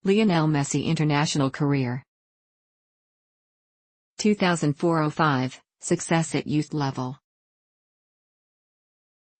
Lionel Messi international career. 2004-05, success at youth level.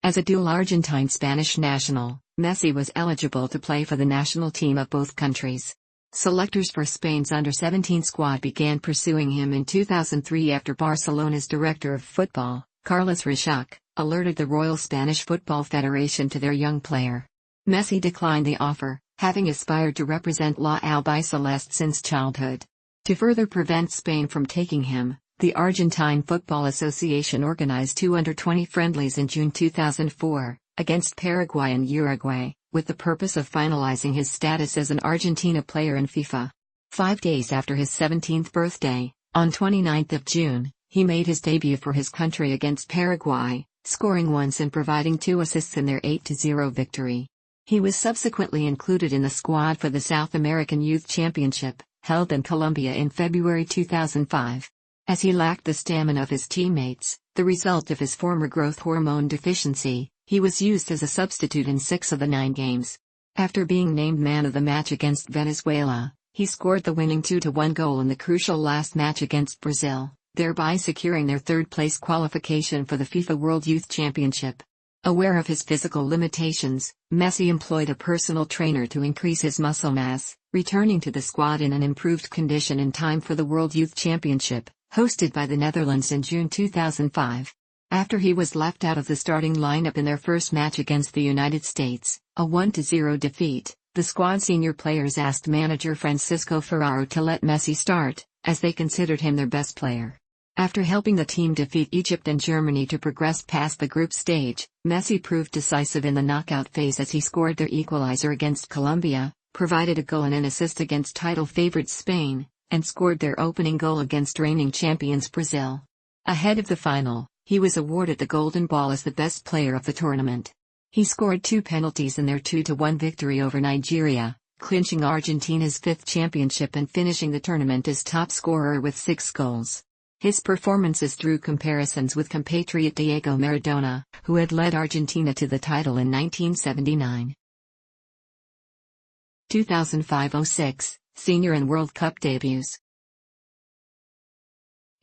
As a dual Argentine-Spanish national, Messi was eligible to play for the national team of both countries. Selectors for Spain's under-17 squad began pursuing him in 2003 after Barcelona's director of football, Carlos Reixach, alerted the Royal Spanish Football Federation to their young player. Messi declined the offer, having aspired to represent La Albiceleste since childhood. To further prevent Spain from taking him, the Argentine Football Association organized 2 under-20 friendlies in June 2004, against Paraguay and Uruguay, with the purpose of finalizing his status as an Argentina player in FIFA. 5 days after his 17th birthday, on 29 June, he made his debut for his country against Paraguay, scoring once and providing 2 assists in their 8-0 victory. He was subsequently included in the squad for the South American Youth Championship, held in Colombia in February 2005. As he lacked the stamina of his teammates, the result of his former growth hormone deficiency, he was used as a substitute in 6 of the 9 games. After being named man of the match against Venezuela, he scored the winning 2-1 goal in the crucial last match against Brazil, thereby securing their third-place qualification for the FIFA World Youth Championship. Aware of his physical limitations, Messi employed a personal trainer to increase his muscle mass, returning to the squad in an improved condition in time for the World Youth Championship, hosted by the Netherlands in June 2005. After he was left out of the starting lineup in their first match against the United States, a 1-0 defeat, the squad senior players asked manager Francisco Ferraro to let Messi start, as they considered him their best player. After helping the team defeat Egypt and Germany to progress past the group stage, Messi proved decisive in the knockout phase as he scored their equalizer against Colombia, provided a goal and an assist against title favorites Spain, and scored their opening goal against reigning champions Brazil. Ahead of the final, he was awarded the Golden Ball as the best player of the tournament. He scored 2 penalties in their 2-1 victory over Nigeria, clinching Argentina's 5th championship and finishing the tournament as top scorer with 6 goals. His performances drew comparisons with compatriot Diego Maradona, who had led Argentina to the title in 1979. 2005-06, Senior and World Cup debuts.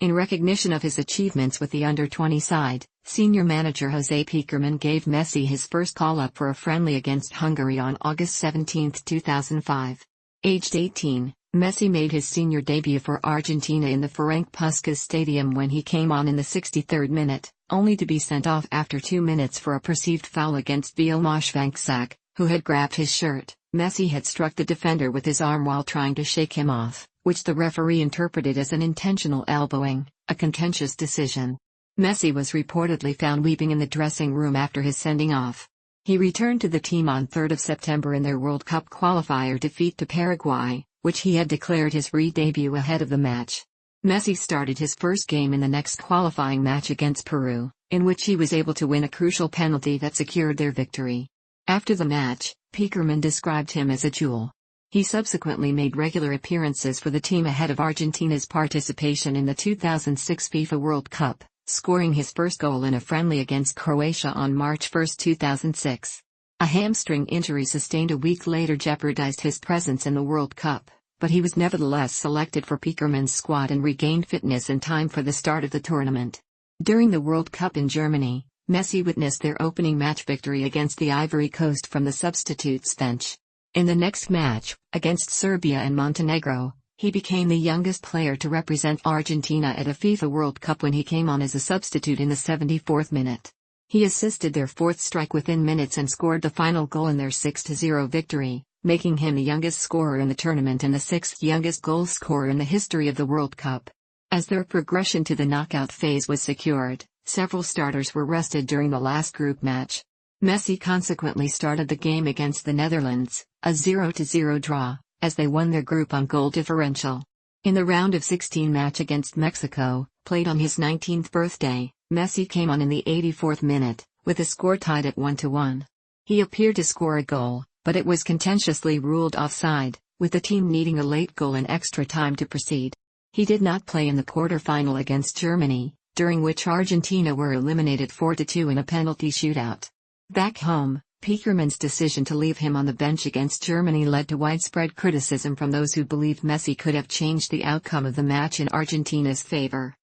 In recognition of his achievements with the under-20 side, senior manager José Pekerman gave Messi his first call-up for a friendly against Hungary on August 17, 2005. Aged 18, Messi made his senior debut for Argentina in the Ferenc Puskás Stadium when he came on in the 63rd minute, only to be sent off after 2 minutes for a perceived foul against Vilmos Vanksak, who had grabbed his shirt. Messi had struck the defender with his arm while trying to shake him off, which the referee interpreted as an intentional elbowing, a contentious decision. Messi was reportedly found weeping in the dressing room after his sending off. He returned to the team on 3 September in their World Cup qualifier defeat to Paraguay, which he had declared his re-debut ahead of the match. Messi started his first game in the next qualifying match against Peru, in which he was able to win a crucial penalty that secured their victory. After the match, Pekerman described him as a jewel. He subsequently made regular appearances for the team ahead of Argentina's participation in the 2006 FIFA World Cup, scoring his first goal in a friendly against Croatia on March 1, 2006. A hamstring injury sustained a week later jeopardized his presence in the World Cup, but he was nevertheless selected for Pekerman's squad and regained fitness in time for the start of the tournament. During the World Cup in Germany, Messi witnessed their opening match victory against the Ivory Coast from the substitutes bench. In the next match, against Serbia and Montenegro, he became the youngest player to represent Argentina at a FIFA World Cup when he came on as a substitute in the 74th minute. He assisted their 4th strike within minutes and scored the final goal in their 6-0 victory, making him the youngest scorer in the tournament and the 6th youngest goal scorer in the history of the World Cup. As their progression to the knockout phase was secured, several starters were rested during the last group match. Messi consequently started the game against the Netherlands, a 0-0 draw, as they won their group on goal differential. In the round of 16 match against Mexico, played on his 19th birthday, Messi came on in the 84th minute, with the score tied at 1-1. He appeared to score a goal, but it was contentiously ruled offside, with the team needing a late goal in extra time to proceed. He did not play in the quarter-final against Germany, during which Argentina were eliminated 4-2 in a penalty shootout. Back home, Pekerman's decision to leave him on the bench against Germany led to widespread criticism from those who believed Messi could have changed the outcome of the match in Argentina's favor.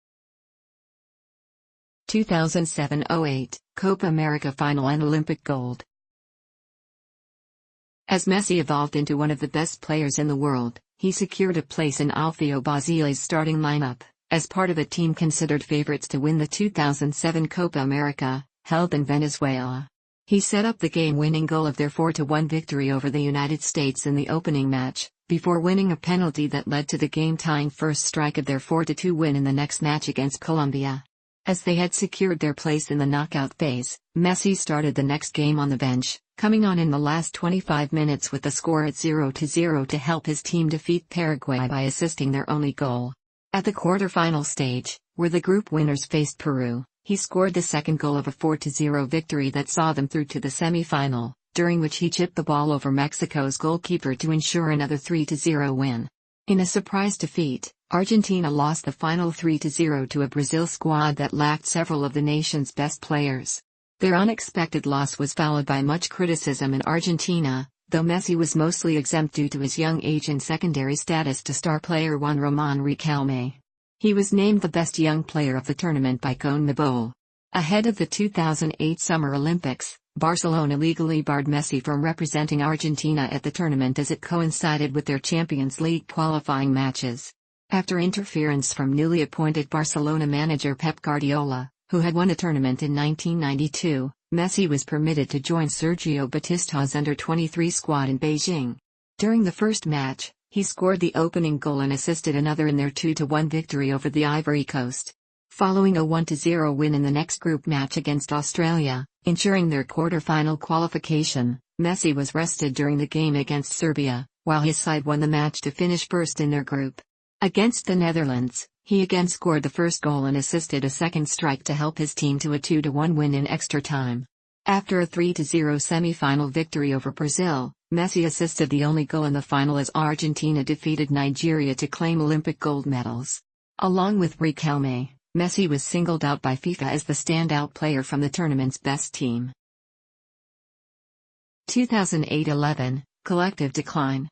2007-08, Copa América Final and Olympic gold. As Messi evolved into one of the best players in the world, he secured a place in Alfio Basile's starting lineup, as part of a team considered favorites to win the 2007 Copa América, held in Venezuela. He set up the game-winning goal of their 4-1 victory over the United States in the opening match, before winning a penalty that led to the game-tying first strike of their 4-2 win in the next match against Colombia. As they had secured their place in the knockout phase, Messi started the next game on the bench, coming on in the last 25 minutes with the score at 0-0 to help his team defeat Paraguay by assisting their only goal. At the quarterfinal stage, where the group winners faced Peru, he scored the second goal of a 4-0 victory that saw them through to the semi-final, during which he chipped the ball over Mexico's goalkeeper to ensure another 3-0 win. In a surprise defeat, Argentina lost the final 3-0 to a Brazil squad that lacked several of the nation's best players. Their unexpected loss was followed by much criticism in Argentina, though Messi was mostly exempt due to his young age and secondary status to star player Juan Román Riquelme. He was named the best young player of the tournament by CONMEBOL. Ahead of the 2008 Summer Olympics, Barcelona legally barred Messi from representing Argentina at the tournament as it coincided with their Champions League qualifying matches. After interference from newly appointed Barcelona manager Pep Guardiola, who had won a tournament in 1992, Messi was permitted to join Sergio Batista's under-23 squad in Beijing. During the first match, he scored the opening goal and assisted another in their 2-1 victory over the Ivory Coast. Following a 1-0 win in the next group match against Australia, ensuring their quarter-final qualification, Messi was rested during the game against Serbia, while his side won the match to finish first in their group. Against the Netherlands, he again scored the first goal and assisted a second strike to help his team to a 2-1 win in extra time. After a 3-0 semi-final victory over Brazil, Messi assisted the only goal in the final as Argentina defeated Nigeria to claim Olympic gold medals. Along with Riquelme, Messi was singled out by FIFA as the standout player from the tournament's best team. 2008-11, collective decline.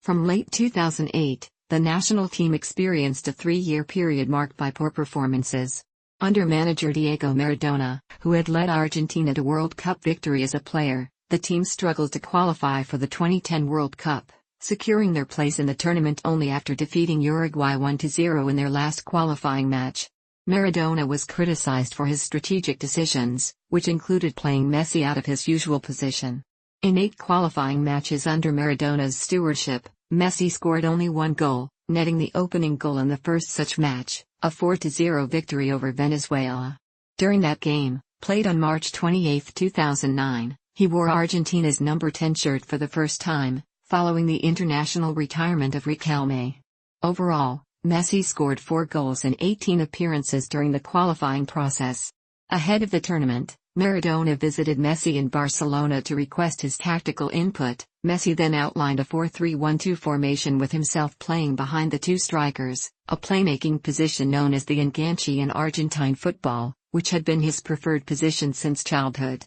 From late 2008, the national team experienced a 3-year period marked by poor performances. Under manager Diego Maradona, who had led Argentina to World Cup victory as a player, the team struggled to qualify for the 2010 World Cup, securing their place in the tournament only after defeating Uruguay 1-0 in their last qualifying match. Maradona was criticized for his strategic decisions, which included playing Messi out of his usual position. In 8 qualifying matches under Maradona's stewardship, Messi scored only 1 goal, netting the opening goal in the first such match, a 4-0 victory over Venezuela. During that game, played on March 28, 2009, he wore Argentina's number 10 shirt for the first time, following the international retirement of Riquelme. Overall, Messi scored 4 goals in 18 appearances during the qualifying process. Ahead of the tournament, Maradona visited Messi in Barcelona to request his tactical input. Messi then outlined a 4-3-1-2 formation with himself playing behind the 2 strikers, a playmaking position known as the enganche in Argentine football, which had been his preferred position since childhood.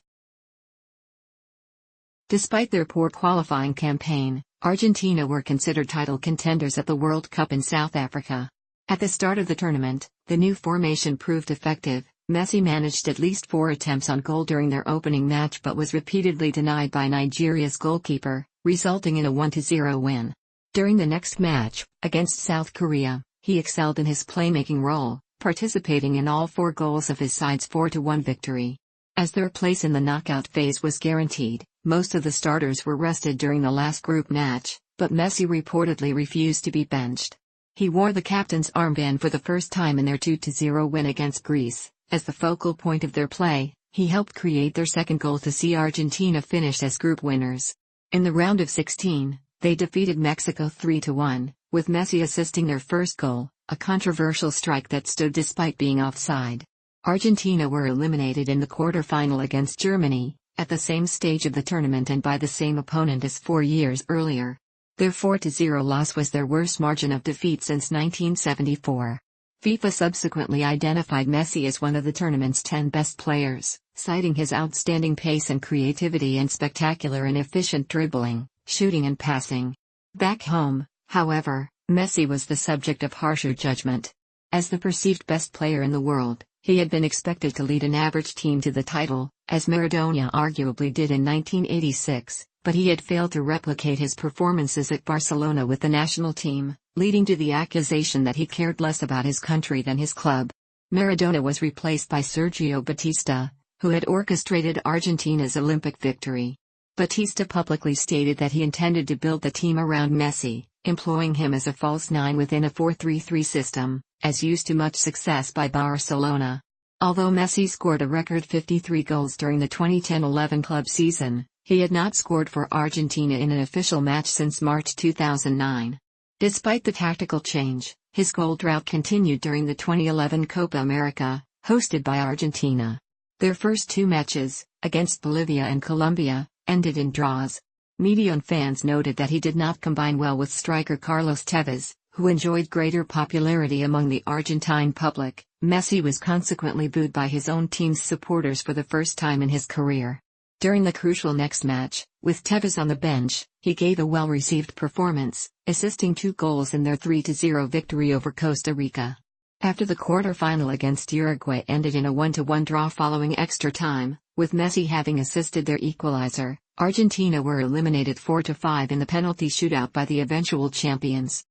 Despite their poor qualifying campaign, Argentina were considered title contenders at the World Cup in South Africa. At the start of the tournament, the new formation proved effective. Messi managed at least 4 attempts on goal during their opening match but was repeatedly denied by Nigeria's goalkeeper, resulting in a 1-0 win. During the next match, against South Korea, he excelled in his playmaking role, participating in all 4 goals of his side's 4-1 victory. As their place in the knockout phase was guaranteed, most of the starters were rested during the last group match, but Messi reportedly refused to be benched. He wore the captain's armband for the first time in their 2-0 win against Greece. As the focal point of their play, he helped create their second goal to see Argentina finish as group winners. In the round of 16, they defeated Mexico 3-1, with Messi assisting their first goal, a controversial strike that stood despite being offside. Argentina were eliminated in the quarter-final against Germany, at the same stage of the tournament and by the same opponent as 4 years earlier. Their 4-0 loss was their worst margin of defeat since 1974. FIFA subsequently identified Messi as one of the tournament's 10 best players, citing his outstanding pace and creativity and spectacular and efficient dribbling, shooting and passing. Back home, however, Messi was the subject of harsher judgment. As the perceived best player in the world, he had been expected to lead an average team to the title, as Maradona arguably did in 1986, but he had failed to replicate his performances at Barcelona with the national team, leading to the accusation that he cared less about his country than his club. Maradona was replaced by Sergio Batista, who had orchestrated Argentina's Olympic victory. Batista publicly stated that he intended to build the team around Messi, employing him as a false nine within a 4-3-3 system, as used to much success by Barcelona. Although Messi scored a record 53 goals during the 2010-11 club season, he had not scored for Argentina in an official match since March 2009. Despite the tactical change, his goal drought continued during the 2011 Copa América, hosted by Argentina. Their first two matches, against Bolivia and Colombia, ended in draws. Media and fans noted that he did not combine well with striker Carlos Tevez, who enjoyed greater popularity among the Argentine public. Messi was consequently booed by his own team's supporters for the first time in his career. During the crucial next match, with Tevez on the bench, he gave a well-received performance, assisting 2 goals in their 3-0 victory over Costa Rica. After the quarter-final against Uruguay ended in a 1-1 draw following extra time, with Messi having assisted their equalizer, Argentina were eliminated 4-5 in the penalty shootout by the eventual champions.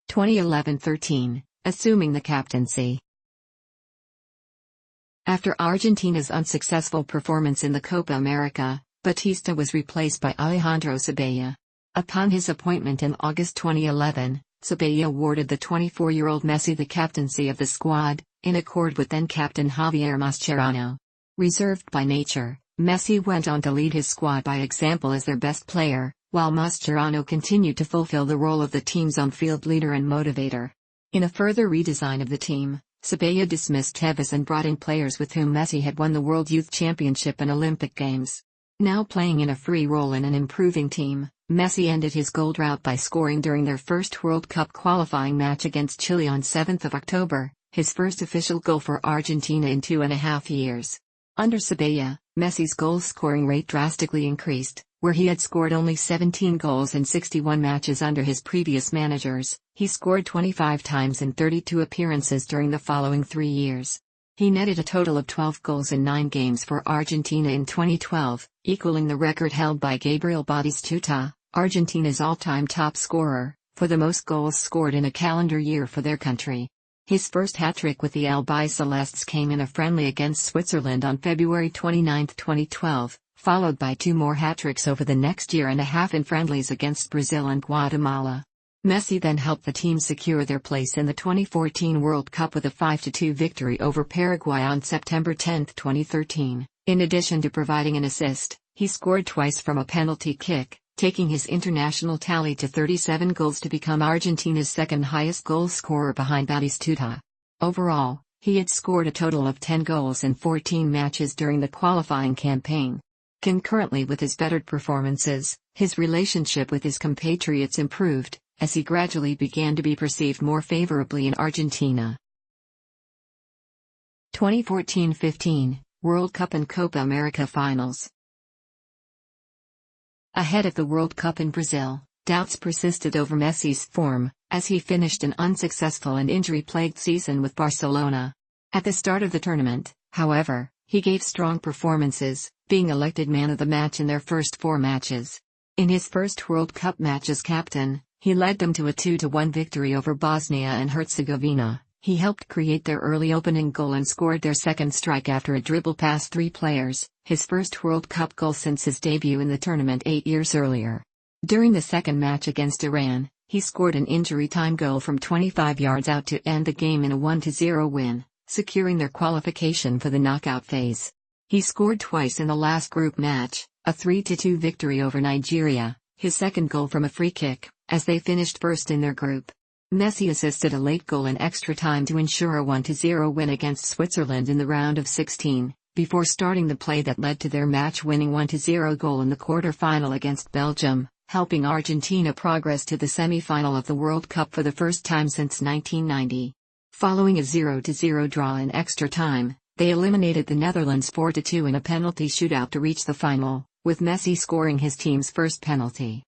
2011-13, assuming the captaincy. After Argentina's unsuccessful performance in the Copa América, Batista was replaced by Alejandro Sabella. Upon his appointment in August 2011, Sabella awarded the 24-year-old Messi the captaincy of the squad, in accord with then-captain Javier Mascherano. Reserved by nature, Messi went on to lead his squad by example as their best player, while Mascherano continued to fulfill the role of the team's on-field leader and motivator. In a further redesign of the team, Sabella dismissed Tevez and brought in players with whom Messi had won the World Youth Championship and Olympic Games. Now playing in a free role in an improving team, Messi ended his goal drought by scoring during their first World Cup qualifying match against Chile on 7 October, his first official goal for Argentina in 2.5 years. Under Sabella, Messi's goal-scoring rate drastically increased, where he had scored only 17 goals in 61 matches under his previous managers. He scored 25 times in 32 appearances during the following 3 years. He netted a total of 12 goals in 9 games for Argentina in 2012, equaling the record held by Gabriel Batistuta, Argentina's all-time top scorer, for the most goals scored in a calendar year for their country. His first hat-trick with the Albicelestes came in a friendly against Switzerland on February 29, 2012, followed by 2 more hat-tricks over the next year and a half in friendlies against Brazil and Guatemala. Messi then helped the team secure their place in the 2014 World Cup with a 5-2 victory over Paraguay on September 10, 2013. In addition to providing an assist, he scored twice from a penalty kick, taking his international tally to 37 goals to become Argentina's second-highest goal scorer behind Batistuta. Overall, he had scored a total of 10 goals in 14 matches during the qualifying campaign. Concurrently with his bettered performances, his relationship with his compatriots improved, as he gradually began to be perceived more favorably in Argentina. 2014-15, World Cup and Copa América Finals. Ahead of the World Cup in Brazil, doubts persisted over Messi's form, as he finished an unsuccessful and injury-plagued season with Barcelona. At the start of the tournament, however, he gave strong performances, being elected man of the match in their first 4 matches. In his first World Cup match as captain, he led them to a 2-1 victory over Bosnia and Herzegovina. He helped create their early opening goal and scored their second strike after a dribble past 3 players, his first World Cup goal since his debut in the tournament 8 years earlier. During the second match against Iran, he scored an injury-time goal from 25 yards out to end the game in a 1-0 win, securing their qualification for the knockout phase. He scored twice in the last group match, a 3-2 victory over Nigeria, his second goal from a free kick, as they finished first in their group. Messi assisted a late goal in extra time to ensure a 1-0 win against Switzerland in the round of 16, before starting the play that led to their match-winning 1-0 goal in the quarter-final against Belgium, helping Argentina progress to the semi-final of the World Cup for the first time since 1990. Following a 0-0 draw in extra time, they eliminated the Netherlands 4-2 in a penalty shootout to reach the final, with Messi scoring his team's first penalty.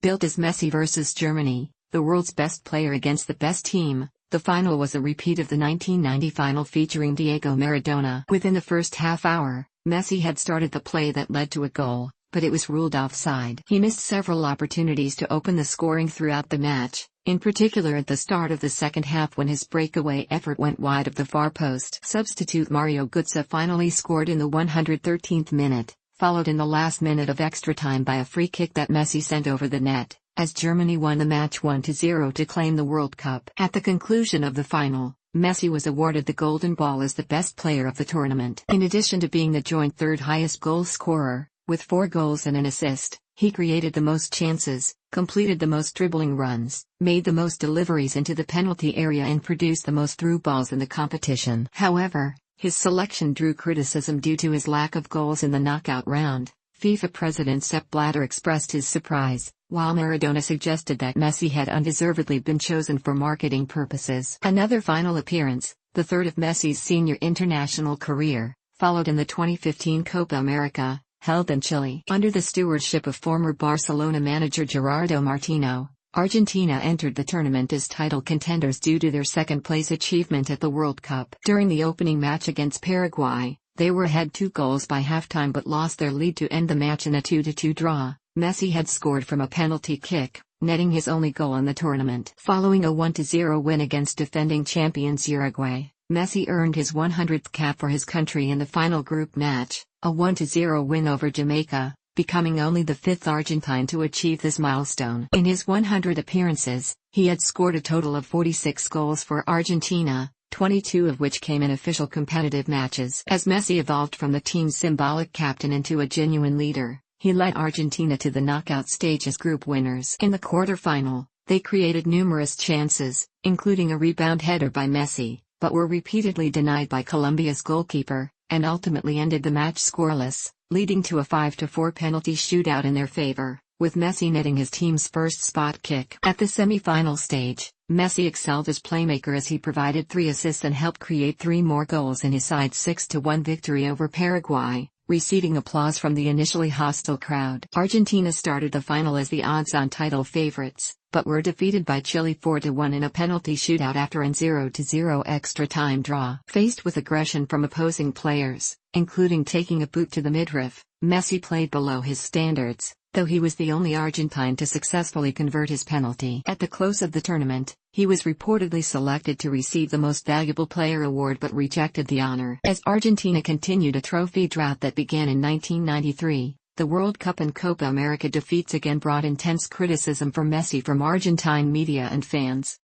Built as Messi vs Germany, the world's best player against the best team, the final was a repeat of the 1990 final featuring Diego Maradona. Within the first half hour, Messi had started the play that led to a goal, but it was ruled offside. He missed several opportunities to open the scoring throughout the match, in particular at the start of the second half when his breakaway effort went wide of the far post. Substitute Mario Götze finally scored in the 113th minute, followed in the last minute of extra time by a free kick that Messi sent over the net, as Germany won the match 1-0 to claim the World Cup. At the conclusion of the final, Messi was awarded the Golden Ball as the best player of the tournament. In addition to being the joint third highest goal scorer, with 4 goals and an assist, he created the most chances, completed the most dribbling runs, made the most deliveries into the penalty area and produced the most through balls in the competition. However, his selection drew criticism due to his lack of goals in the knockout round. FIFA President Sepp Blatter expressed his surprise, while Maradona suggested that Messi had undeservedly been chosen for marketing purposes. Another final appearance, the third of Messi's senior international career, followed in the 2015 Copa América, held in Chile. Under the stewardship of former Barcelona manager Gerardo Martino, Argentina entered the tournament as title contenders due to their second-place achievement at the World Cup. During the opening match against Paraguay, they were ahead 2 goals by halftime but lost their lead to end the match in a 2-2 draw. Messi had scored from a penalty kick, netting his only goal in the tournament. Following a 1-0 win against defending champions Uruguay, Messi earned his 100th cap for his country in the final group match, a 1-0 win over Jamaica, becoming only the 5th Argentine to achieve this milestone. In his 100 appearances, he had scored a total of 46 goals for Argentina, 22 of which came in official competitive matches. As Messi evolved from the team's symbolic captain into a genuine leader, he led Argentina to the knockout stage as group winners. In the quarterfinal, they created numerous chances, including a rebound header by Messi, but were repeatedly denied by Colombia's goalkeeper, and ultimately ended the match scoreless, leading to a 5-4 penalty shootout in their favor, with Messi netting his team's first spot kick. At the semi-final stage, Messi excelled as playmaker as he provided 3 assists and helped create 3 more goals in his side's 6-1 victory over Paraguay, receiving applause from the initially hostile crowd. Argentina started the final as the odds-on title favorites, but were defeated by Chile 4-1 in a penalty shootout after an 0-0 extra-time draw. Faced with aggression from opposing players, including taking a boot to the midriff, Messi played below his standards, though he was the only Argentine to successfully convert his penalty. At the close of the tournament, he was reportedly selected to receive the Most Valuable Player award but rejected the honor. As Argentina continued a trophy drought that began in 1993, the World Cup and Copa América defeats again brought intense criticism for Messi from Argentine media and fans.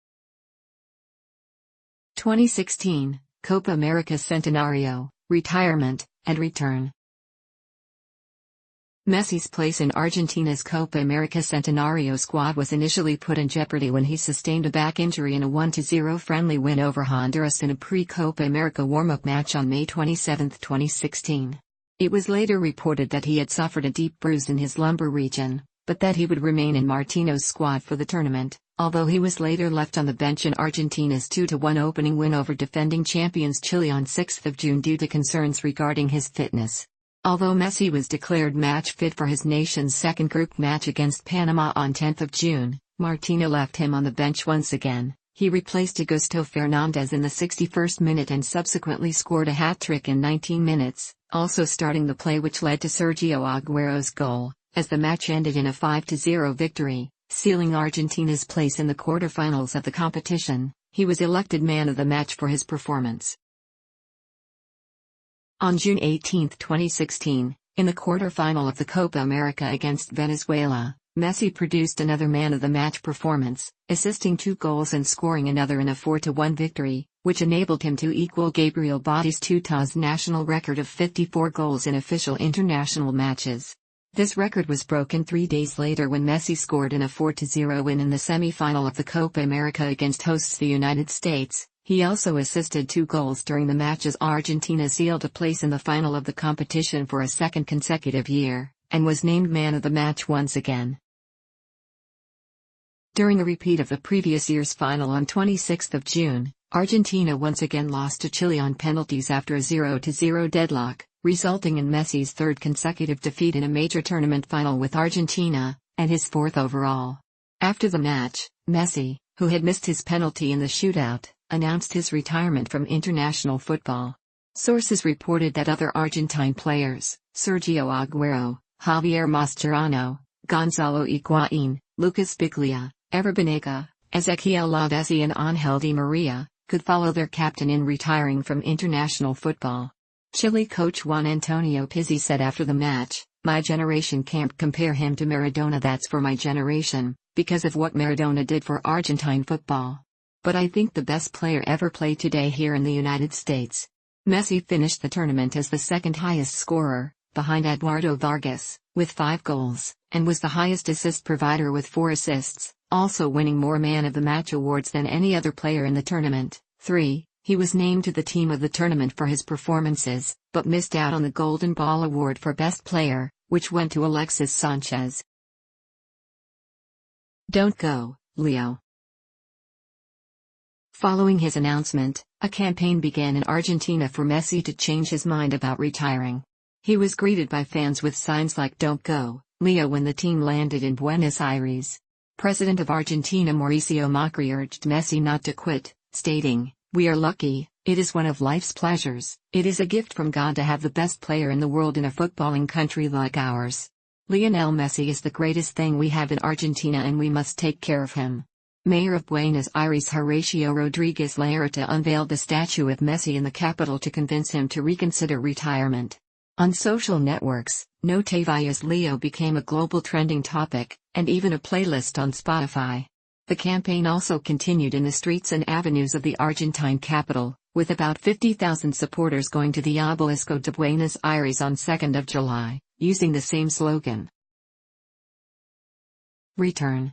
2016, Copa América Centenario, retirement, and return. Messi's place in Argentina's Copa América Centenario squad was initially put in jeopardy when he sustained a back injury in a 1-0 friendly win over Honduras in a pre-Copa América warm-up match on May 27, 2016. It was later reported that he had suffered a deep bruise in his lumbar region, but that he would remain in Martino's squad for the tournament, although he was later left on the bench in Argentina's 2-1 opening win over defending champions Chile on 6 June due to concerns regarding his fitness. Although Messi was declared match fit for his nation's second group match against Panama on 10 June, Martino left him on the bench once again. He replaced Augusto Fernandez in the 61st minute and subsequently scored a hat-trick in 19 minutes, also starting the play which led to Sergio Aguero's goal, as the match ended in a 5-0 victory, sealing Argentina's place in the quarterfinals of the competition. He was elected man of the match for his performance. On June 18, 2016, in the quarterfinal of the Copa América against Venezuela, Messi produced another man-of-the-match performance, assisting 2 goals and scoring another in a 4-1 victory, which enabled him to equal Gabriel Batistuta's national record of 54 goals in official international matches. This record was broken 3 days later when Messi scored in a 4-0 win in the semi-final of the Copa América against hosts the United States. He also assisted 2 goals during the match as Argentina sealed a place in the final of the competition for a second consecutive year. and was named man of the match once again. During a repeat of the previous year's final on 26 June, Argentina once again lost to Chile on penalties after a 0-0 deadlock, resulting in Messi's third consecutive defeat in a major tournament final with Argentina, and his fourth overall. After the match, Messi, who had missed his penalty in the shootout, announced his retirement from international football. Sources reported that other Argentine players, Sergio Aguero, Javier Mascherano, Gonzalo Higuaín, Lucas Biglia, Ever Banega, Ezequiel Laudesi and Ángel Di Maria, could follow their captain in retiring from international football. Chile coach Juan Antonio Pizzi said after the match, "My generation can't compare him to Maradona. That's for my generation, because of what Maradona did for Argentine football. But I think the best player ever played today here in the United States." Messi finished the tournament as the second highest scorer, behind Eduardo Vargas, with 5 goals, and was the highest assist provider with 4 assists, also winning more Man of the Match awards than any other player in the tournament. 3. He was named to the team of the tournament for his performances, but missed out on the Golden Ball Award for Best Player, which went to Alexis Sanchez. Don't go, Leo. Following his announcement, a campaign began in Argentina for Messi to change his mind about retiring. He was greeted by fans with signs like "Don't go, Leo" when the team landed in Buenos Aires. President of Argentina Mauricio Macri urged Messi not to quit, stating, "We are lucky, it is one of life's pleasures, it is a gift from God to have the best player in the world in a footballing country like ours. Lionel Messi is the greatest thing we have in Argentina and we must take care of him." Mayor of Buenos Aires Horacio Rodriguez Larreta unveiled the statue of Messi in the capital to convince him to reconsider retirement. On social networks, No Te Vayas Leo became a global trending topic, and even a playlist on Spotify. The campaign also continued in the streets and avenues of the Argentine capital, with about 50,000 supporters going to the Obelisco de Buenos Aires on 2 July, using the same slogan. Return.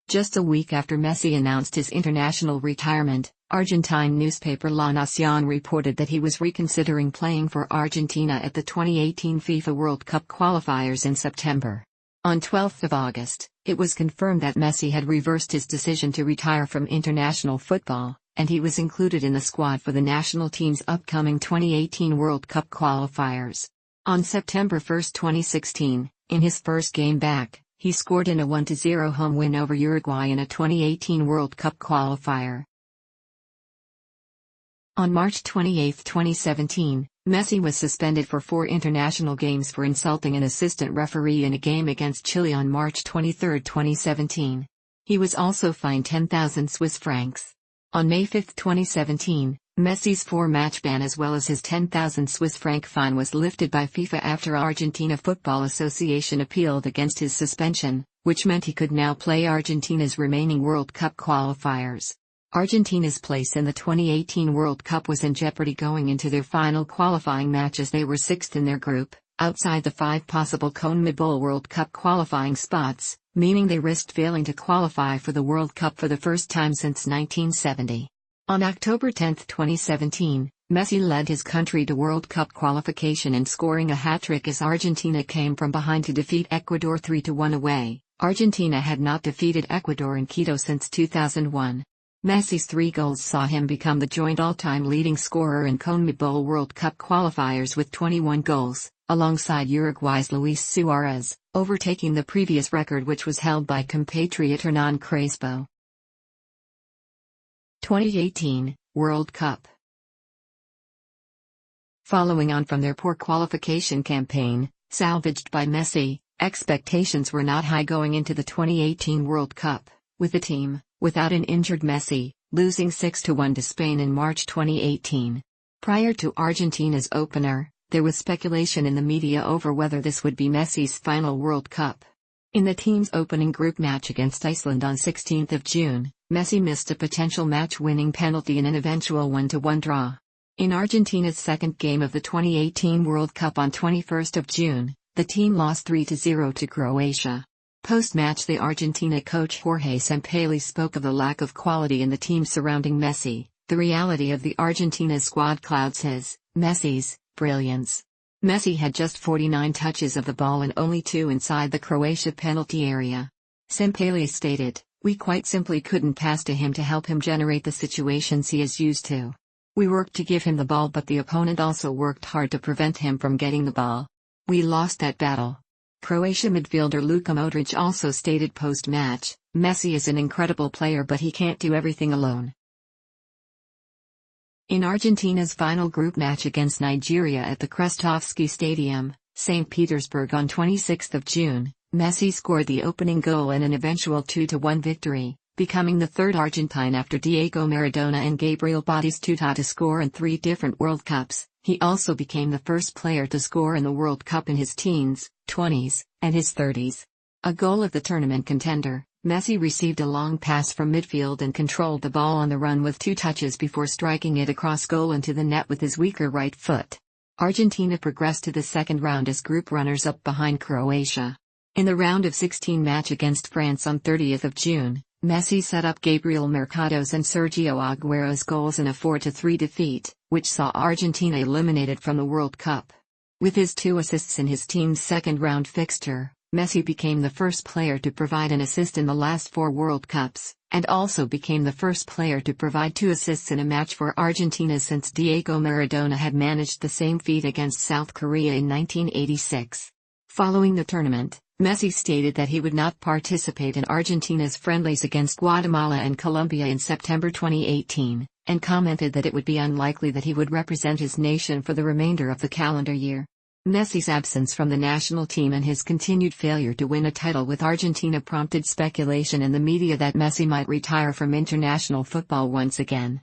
Just a week after Messi announced his international retirement, Argentine newspaper La Nación reported that he was reconsidering playing for Argentina at the 2018 FIFA World Cup qualifiers in September. On 12 August, it was confirmed that Messi had reversed his decision to retire from international football, and he was included in the squad for the national team's upcoming 2018 World Cup qualifiers. On September 1, 2016, in his first game back, he scored in a 1-0 home win over Uruguay in a 2018 World Cup qualifier. On March 28, 2017, Messi was suspended for 4 international games for insulting an assistant referee in a game against Chile on March 23, 2017. He was also fined 10,000 Swiss francs. On May 5, 2017, Messi's 4-match ban as well as his 10,000 Swiss franc fine was lifted by FIFA after Argentina Football Association appealed against his suspension, which meant he could now play Argentina's remaining World Cup qualifiers. Argentina's place in the 2018 World Cup was in jeopardy going into their final qualifying match as they were 6th in their group, outside the 5 possible CONMEBOL World Cup qualifying spots, meaning they risked failing to qualify for the World Cup for the first time since 1970. On October 10, 2017, Messi led his country to World Cup qualification and scoring a hat-trick as Argentina came from behind to defeat Ecuador 3-1 away. Argentina had not defeated Ecuador in Quito since 2001. Messi's 3 goals saw him become the joint all-time leading scorer in CONMEBOL World Cup qualifiers with 21 goals, alongside Uruguay's Luis Suarez, overtaking the previous record which was held by compatriot Hernan Crespo. 2018 World Cup. Following on from their poor qualification campaign, salvaged by Messi, expectations were not high going into the 2018 World Cup, with the team, without an injured Messi, losing 6-1 to Spain in March 2018. Prior to Argentina's opener, there was speculation in the media over whether this would be Messi's final World Cup. In the team's opening group match against Iceland on 16 June, Messi missed a potential match-winning penalty in an eventual 1-1 draw. In Argentina's second game of the 2018 World Cup on 21 June, the team lost 3-0 to Croatia. Post-match, the Argentina coach Jorge Sampaoli spoke of the lack of quality in the team surrounding Messi. The reality of the Argentina squad clouds his, Messi's, brilliance. Messi had just 49 touches of the ball and only 2 inside the Croatia penalty area. Simpali stated, "We quite simply couldn't pass to him to help him generate the situations he is used to. We worked to give him the ball, but the opponent also worked hard to prevent him from getting the ball. We lost that battle." Croatia midfielder Luka Modric also stated post-match, "Messi is an incredible player, but he can't do everything alone." In Argentina's final group match against Nigeria at the Krestovsky Stadium, St. Petersburg on 26 June, Messi scored the opening goal in an eventual 2-1 victory, becoming the third Argentine after Diego Maradona and Gabriel Batistuta to score in 3 different World Cups. He also became the first player to score in the World Cup in his teens, 20s, and his 30s. A goal of the tournament contender, Messi received a long pass from midfield and controlled the ball on the run with 2 touches before striking it across goal into the net with his weaker right foot. Argentina progressed to the second round as group runners-up behind Croatia. In the round of 16 match against France on 30 June, Messi set up Gabriel Mercado's and Sergio Aguero's goals in a 4-3 defeat, which saw Argentina eliminated from the World Cup. With his 2 assists in his team's second-round fixture, Messi became the first player to provide an assist in the last 4 World Cups, and also became the first player to provide 2 assists in a match for Argentina since Diego Maradona had managed the same feat against South Korea in 1986. Following the tournament, Messi stated that he would not participate in Argentina's friendlies against Guatemala and Colombia in September 2018, and commented that it would be unlikely that he would represent his nation for the remainder of the calendar year. Messi's absence from the national team and his continued failure to win a title with Argentina prompted speculation in the media that Messi might retire from international football once again.